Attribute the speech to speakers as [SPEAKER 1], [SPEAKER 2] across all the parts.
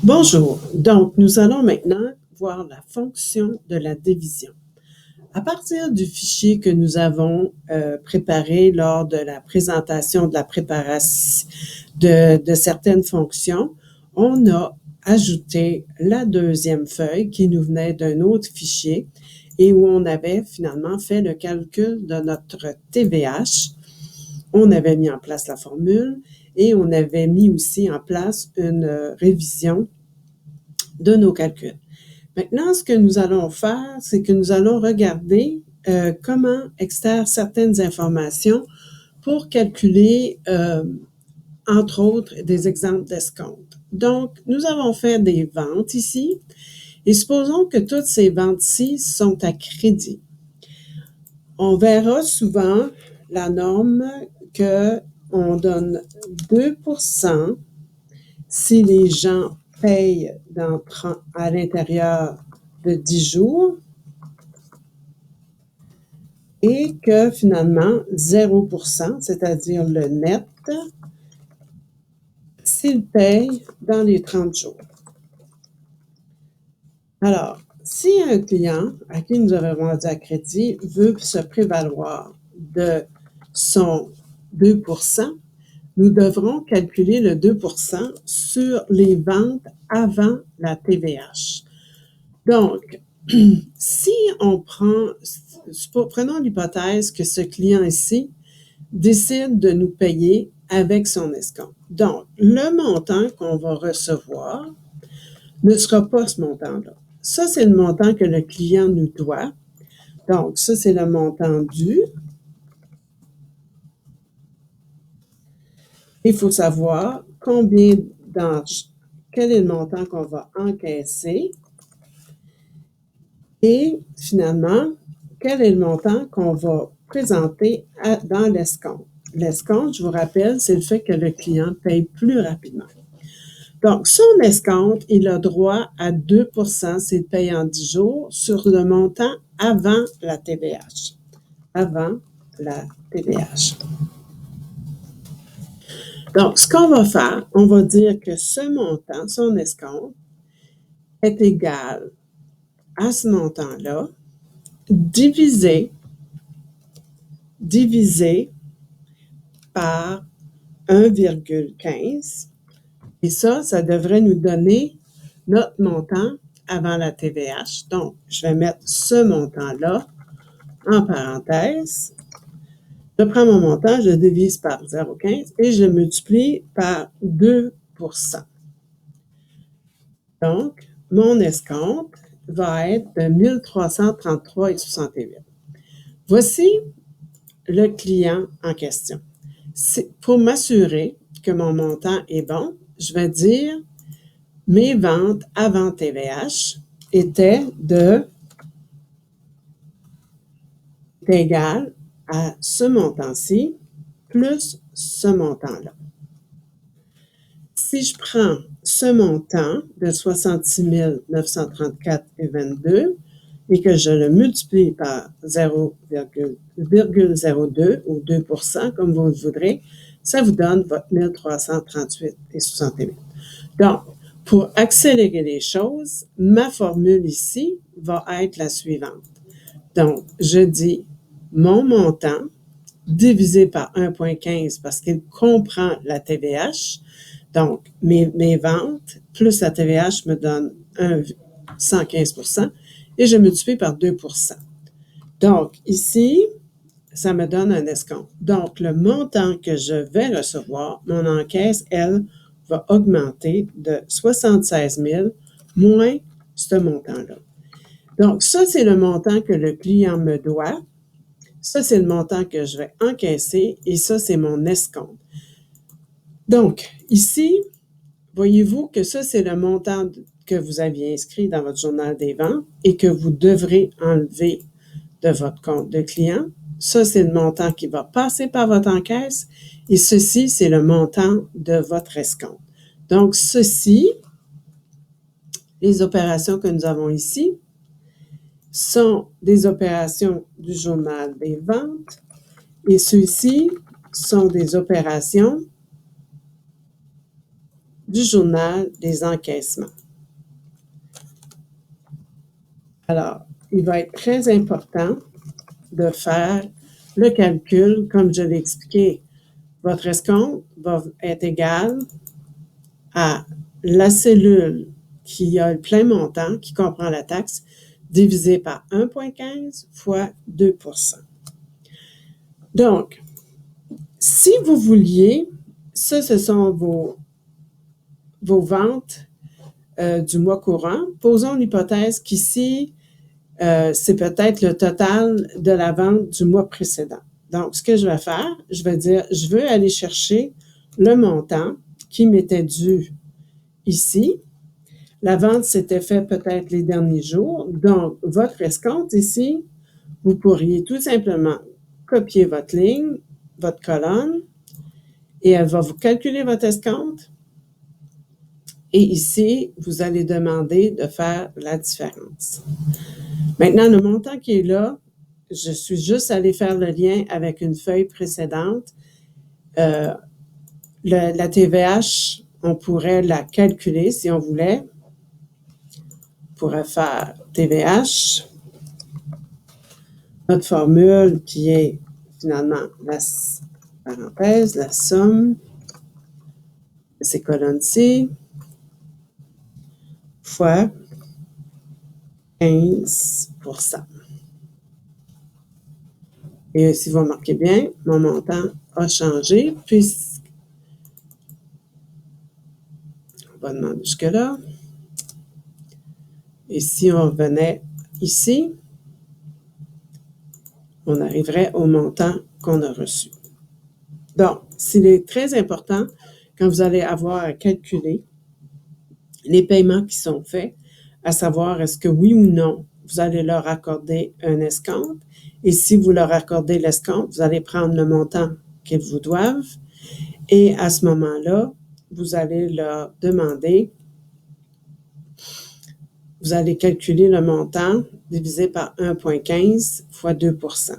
[SPEAKER 1] Bonjour. Donc, nous allons maintenant voir la fonction de la division. À partir du fichier que nous avons préparé lors de la présentation de la préparation de certaines fonctions, on a ajouté la deuxième feuille qui nous venait d'un autre fichier et où on avait finalement fait le calcul de notre TVH. On avait mis en place la formule et on avait mis aussi en place une révision de nos calculs. Maintenant, ce que nous allons faire, c'est que nous allons regarder comment extraire certaines informations pour calculer, entre autres, des exemples d'escompte. Donc, nous avons fait des ventes ici et supposons que toutes ces ventes-ci sont à crédit. On verra souvent la norme qu'on donne 2% si les gens payent à l'intérieur de 10 jours et que finalement 0%, c'est-à-dire le net, s'ils payent dans les 30 jours. Alors, si un client à qui nous avons vendu à crédit veut se prévaloir de son 2%, nous devrons calculer le 2% sur les ventes avant la TVH. Donc, si on prenons l'hypothèse que ce client ici décide de nous payer avec son escompte. Donc, le montant qu'on va recevoir ne sera pas ce montant-là. Ça, c'est le montant que le client nous doit. Donc, ça, c'est le montant dû. Il faut savoir quel est le montant qu'on va encaisser et finalement, quel est le montant qu'on va présenter dans l'escompte. L'escompte, je vous rappelle, c'est le fait que le client paye plus rapidement. Donc, son escompte, il a droit à 2% s'il paye en 10 jours sur le montant avant la TVH. Avant la TVH. Donc, ce qu'on va faire, on va dire que ce montant, son escompte, est égal à ce montant-là, divisé par 1,15. Et ça devrait nous donner notre montant avant la TVH. Donc, je vais mettre ce montant-là en parenthèse. Je prends mon montant, je divise par 0,15 et je multiplie par 2%. Donc, mon escompte va être de 1333,68. Voici le client en question. Pour m'assurer que mon montant est bon, je vais dire mes ventes avant TVH étaient égales à ce montant-ci plus ce montant-là. Si je prends ce montant de 66 934,22 et que je le multiplie par 0,02 ou 2%, comme vous le voudrez, ça vous donne votre 1338,68. Donc, pour accélérer les choses, ma formule ici va être la suivante. Donc, je dis mon montant divisé par 1,15 parce qu'il comprend la TVH. Donc, mes ventes plus la TVH me donne 115% et je multiplie par 2%. Donc, ici, ça me donne un escompte. Donc, le montant que je vais recevoir, mon encaisse, elle, va augmenter de 76 000 moins ce montant-là. Donc, ça, c'est le montant que le client me doit. Ça, c'est le montant que je vais encaisser et ça, c'est mon escompte. Donc, ici, voyez-vous que ça, c'est le montant que vous aviez inscrit dans votre journal des ventes et que vous devrez enlever de votre compte de client. Ça, c'est le montant qui va passer par votre encaisse et ceci, c'est le montant de votre escompte. Donc, ceci, les opérations que nous avons ici, sont des opérations du journal des ventes et ceux-ci sont des opérations du journal des encaissements. Alors, il va être très important de faire le calcul, comme je l'ai expliqué. Votre escompte va être égal à la cellule qui a le plein montant, qui comprend la taxe, divisé par 1,15 fois 2 %. Donc, si vous vouliez, ça, ce sont vos ventes du mois courant. Posons l'hypothèse qu'ici, c'est peut-être le total de la vente du mois précédent. Donc, ce que je vais faire, je vais dire, je veux aller chercher le montant qui m'était dû ici. La vente s'était faite peut-être les derniers jours. Donc, votre escompte ici, vous pourriez tout simplement copier votre ligne, votre colonne, et elle va vous calculer votre escompte. Et ici, vous allez demander de faire la différence. Maintenant, le montant qui est là, je suis juste allé faire le lien avec une feuille précédente. La TVH, on pourrait la calculer si on voulait. On pourrait faire TVH, notre formule qui est finalement la parenthèse, la somme de ces colonnes-ci, fois 15 %. Et si vous remarquez bien, mon montant a changé puisque, on va demander jusque-là, et si on revenait ici, on arriverait au montant qu'on a reçu. Donc, s'il est très important, quand vous allez avoir à calculer les paiements qui sont faits, à savoir est-ce que oui ou non, vous allez leur accorder un escompte. Et si vous leur accordez l'escompte, vous allez prendre le montant qu'ils vous doivent. Et à ce moment-là, vous allez leur demander, vous allez calculer le montant divisé par 1,15 fois 2 %.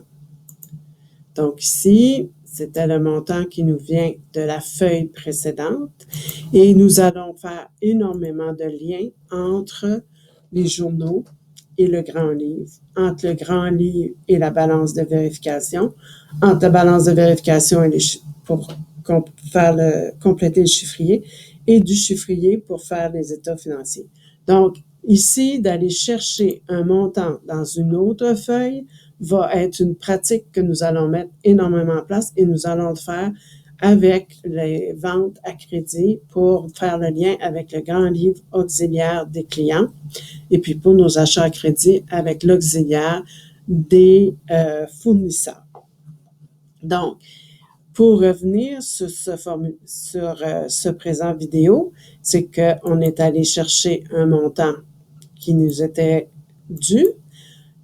[SPEAKER 1] Donc ici, c'était le montant qui nous vient de la feuille précédente. Et nous allons faire énormément de liens entre les journaux et le grand livre, entre le grand livre et la balance de vérification, entre la balance de vérification et pour faire compléter le chiffrier, et du chiffrier pour faire les états financiers. Donc, ici, d'aller chercher un montant dans une autre feuille va être une pratique que nous allons mettre énormément en place et nous allons le faire avec les ventes à crédit pour faire le lien avec le grand livre auxiliaire des clients et puis pour nos achats à crédit avec l'auxiliaire des fournisseurs. Donc, pour revenir sur ce présent vidéo, c'est qu'on est allé chercher un montant qui nous était dû,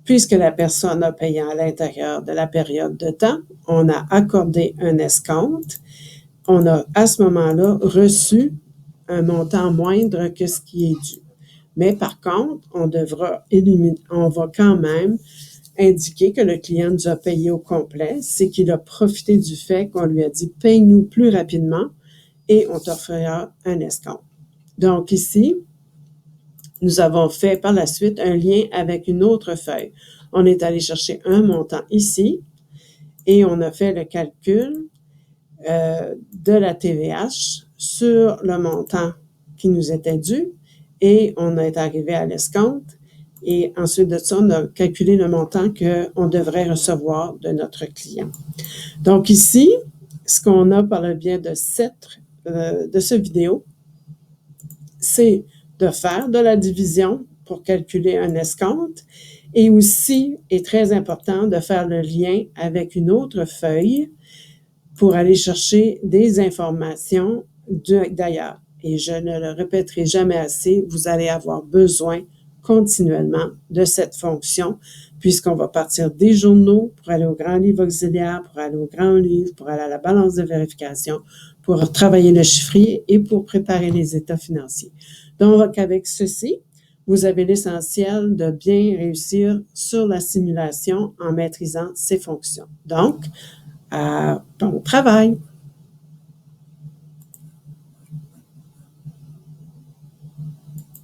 [SPEAKER 1] puisque la personne a payé à l'intérieur de la période de temps, on a accordé un escompte, on a à ce moment-là reçu un montant moindre que ce qui est dû. Mais par contre, on va quand même indiquer que le client nous a payé au complet, c'est qu'il a profité du fait qu'on lui a dit « paye-nous plus rapidement et on t'offrira un escompte ». Donc ici, nous avons fait par la suite un lien avec une autre feuille. On est allé chercher un montant ici et on a fait le calcul de la TVH sur le montant qui nous était dû et on est arrivé à l'escompte. Et ensuite de ça, on a calculé le montant qu'on devrait recevoir de notre client. Donc ici, ce qu'on a par le biais de ce vidéo, c'est de faire de la division pour calculer un escompte et aussi, est très important, de faire le lien avec une autre feuille pour aller chercher des informations d'ailleurs. Et je ne le répéterai jamais assez, vous allez avoir besoin continuellement de cette fonction, puisqu'on va partir des journaux pour aller au grand livre auxiliaire, pour aller au grand livre, pour aller à la balance de vérification, pour travailler le chiffrier et pour préparer les états financiers. Donc, avec ceci, vous avez l'essentiel de bien réussir sur la simulation en maîtrisant ces fonctions. Donc, bon travail!